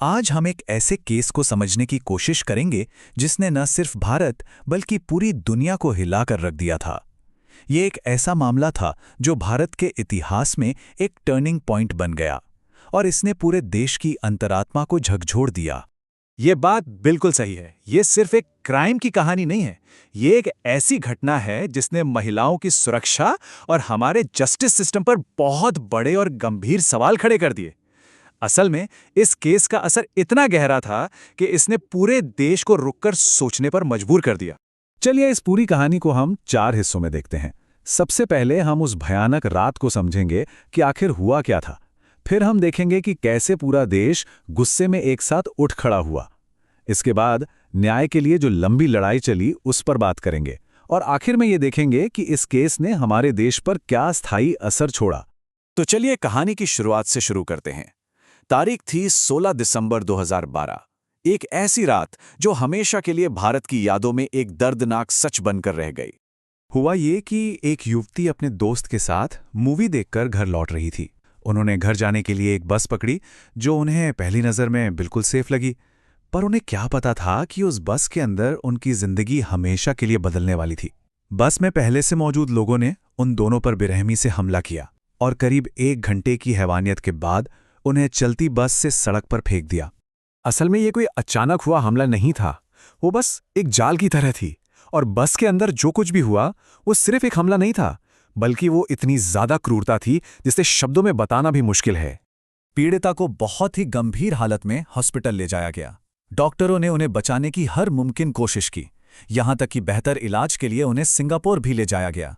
आज हम एक ऐसे केस को समझने की कोशिश करेंगे जिसने न सिर्फ भारत बल्कि पूरी दुनिया को हिलाकर रख दिया था। ये एक ऐसा मामला था जो भारत के इतिहास में एक टर्निंग पॉइंट बन गया और इसने पूरे देश की अंतरात्मा को झकझोर दिया। ये बात बिल्कुल सही है। ये सिर्फ एक क्राइम की कहानी नहीं है। ये एक ऐसी घटना है जिसने महिलाओं की सुरक्षा और हमारे जस्टिस सिस्टम पर बहुत बड़े और गंभीर सवाल खड़े कर दिए। असल में इस केस का असर इतना गहरा था कि इसने पूरे देश को रुककर सोचने पर मजबूर कर दिया। चलिए इस पूरी कहानी को हम 4 हिस्सों में देखते हैं। सबसे पहले हम उस भयानक रात को समझेंगे कि आखिर हुआ क्या था। फिर हम देखेंगे कि कैसे पूरा देश गुस्से में एक साथ उठ खड़ा हुआ। इसके बाद न्याय के लिए जो लंबी लड़ाई चली उस पर बात करेंगे और आखिर में ये देखेंगे कि इस केस ने हमारे देश पर क्या स्थायी असर छोड़ा। तो चलिए कहानी की शुरुआत से शुरू करते हैं। तारीख थी 16 दिसंबर 2012। एक ऐसी रात जो हमेशा के लिए भारत की यादों में एक दर्दनाक सच बनकर रह गई। हुआ ये कि एक युवती अपने दोस्त के साथ मूवी देखकर घर लौट रही थी। उन्होंने घर जाने के लिए एक बस पकड़ी जो उन्हें पहली नज़र में बिल्कुल सेफ लगी, पर उन्हें क्या पता था कि उस बस के अंदर उनकी जिंदगी हमेशा के लिए बदलने वाली थी। बस में पहले से मौजूद लोगों ने उन दोनों पर बेरहमी से हमला किया और करीब 1 घंटे की हैवानियत के बाद उन्हें चलती बस से सड़क पर फेंक दिया। असल में ये कोई अचानक हुआ हमला नहीं था। वो बस एक जाल की तरह थी और बस के अंदर जो कुछ भी हुआ वो सिर्फ एक हमला नहीं था, बल्कि वो इतनी ज्यादा क्रूरता थी जिसे शब्दों में बताना भी मुश्किल है। पीड़िता को बहुत ही गंभीर हालत में हॉस्पिटल ले जाया गया। डॉक्टरों ने उन्हें बचाने की हर मुमकिन कोशिश की, यहां तक कि बेहतर इलाज के लिए उन्हें सिंगापुर भी ले जाया गया।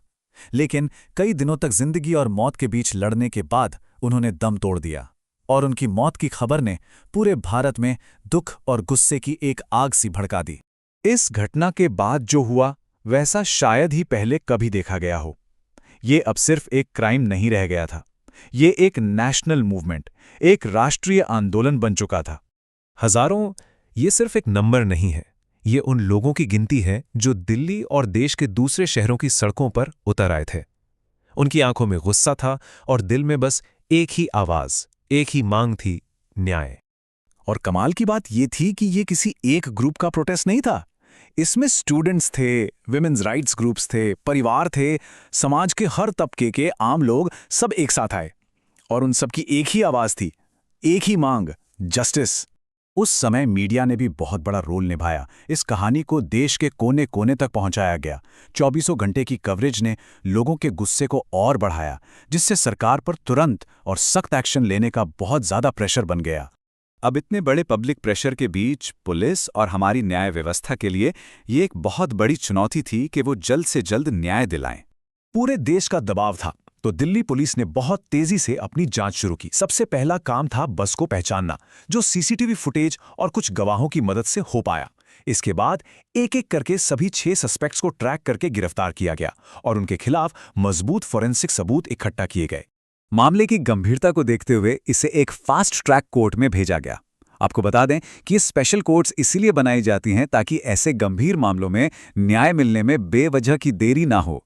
लेकिन कई दिनों तक जिंदगी और मौत के बीच लड़ने के बाद उन्होंने दम तोड़ दिया और उनकी मौत की खबर ने पूरे भारत में दुख और गुस्से की एक आग सी भड़का दी। इस घटना के बाद जो हुआ वैसा शायद ही पहले कभी देखा गया हो। ये अब सिर्फ एक क्राइम नहीं रह गया था, ये एक नेशनल मूवमेंट, एक राष्ट्रीय आंदोलन बन चुका था। हजारों ये सिर्फ एक नंबर नहीं है, ये उन लोगों की गिनती है जो दिल्ली और देश के दूसरे शहरों की सड़कों पर उतर आए थे। उनकी आंखों में गुस्सा था और दिल में बस एक ही आवाज, एक ही मांग थी, न्याय। और कमाल की बात ये थी कि ये किसी एक ग्रुप का प्रोटेस्ट नहीं था। इसमें स्टूडेंट्स थे, विमेन्स राइट्स ग्रुप्स थे, परिवार थे, समाज के हर तबके के आम लोग सब एक साथ आए और उन सबकी एक ही आवाज थी, एक ही मांग, जस्टिस। उस समय मीडिया ने भी बहुत बड़ा रोल निभाया। इस कहानी को देश के कोने कोने तक पहुंचाया गया। 24 घंटे की कवरेज ने लोगों के गुस्से को और बढ़ाया, जिससे सरकार पर तुरंत और सख्त एक्शन लेने का बहुत ज्यादा प्रेशर बन गया। अब इतने बड़े पब्लिक प्रेशर के बीच पुलिस और हमारी न्याय व्यवस्था के लिए ये एक बहुत बड़ी चुनौती थी कि वो जल्द से जल्द न्याय दिलाएं। पूरे देश का दबाव था, तो दिल्ली पुलिस ने बहुत तेजी से अपनी जांच शुरू की। सबसे पहला काम था बस को पहचानना, जो सीसीटीवी फुटेज और कुछ गवाहों की मदद से हो पाया। इसके बाद एक एक करके सभी 6 सस्पेक्ट्स को ट्रैक करके गिरफ्तार किया गया और उनके खिलाफ मजबूत फोरेंसिक सबूत इकट्ठा किए गए। मामले की गंभीरता को देखते हुए इसे एक फास्ट ट्रैक कोर्ट में भेजा गया। आपको बता दें कि ये स्पेशल कोर्ट्स इसीलिए बनाई जाती हैं ताकि ऐसे गंभीर मामलों में न्याय मिलने में बेवजह की देरी ना हो।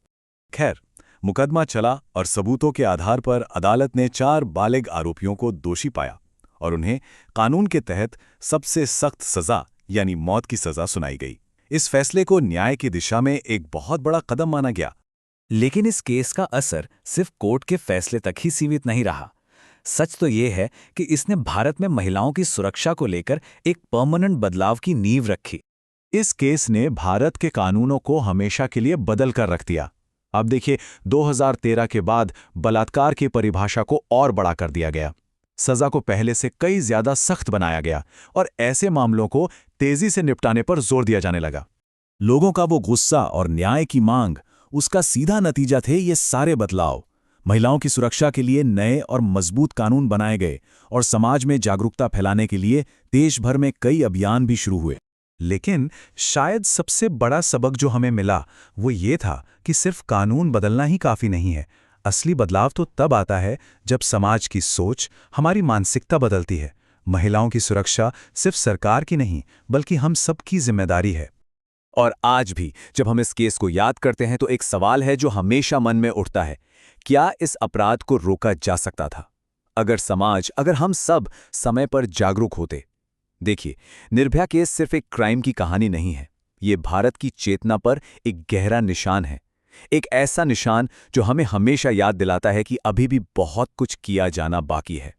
खैर, मुकदमा चला और सबूतों के आधार पर अदालत ने 4 बालिग आरोपियों को दोषी पाया और उन्हें कानून के तहत सबसे सख्त सजा यानी मौत की सजा सुनाई गई। इस फैसले को न्याय की दिशा में एक बहुत बड़ा कदम माना गया। लेकिन इस केस का असर सिर्फ कोर्ट के फैसले तक ही सीमित नहीं रहा। सच तो ये है कि इसने भारत में महिलाओं की सुरक्षा को लेकर एक परमानेंट बदलाव की नींव रखी। इस केस ने भारत के कानूनों को हमेशा के लिए बदल कर रख दिया। अब देखिए, 2013 के बाद बलात्कार की परिभाषा को और बड़ा कर दिया गया। सजा को पहले से कई ज्यादा सख्त बनाया गया और ऐसे मामलों को तेजी से निपटाने पर जोर दिया जाने लगा। लोगों का वो गुस्सा और न्याय की मांग, उसका सीधा नतीजा थे ये सारे बदलाव। महिलाओं की सुरक्षा के लिए नए और मजबूत कानून बनाए गए और समाज में जागरूकता फैलाने के लिए देश भर में कई अभियान भी शुरू हुए। लेकिन शायद सबसे बड़ा सबक जो हमें मिला वो ये था कि सिर्फ कानून बदलना ही काफी नहीं है। असली बदलाव तो तब आता है जब समाज की सोच, हमारी मानसिकता बदलती है। महिलाओं की सुरक्षा सिर्फ सरकार की नहीं बल्कि हम सबकी जिम्मेदारी है। और आज भी जब हम इस केस को याद करते हैं तो एक सवाल है जो हमेशा मन में उठता है, क्या इस अपराध को रोका जा सकता था? अगर समाज, अगर हम सब समय पर जागरूक होते, देखिए, निर्भया केस सिर्फ एक क्राइम की कहानी नहीं है। ये भारत की चेतना पर एक गहरा निशान है। एक ऐसा निशान जो हमें हमेशा याद दिलाता है कि अभी भी बहुत कुछ किया जाना बाकी है।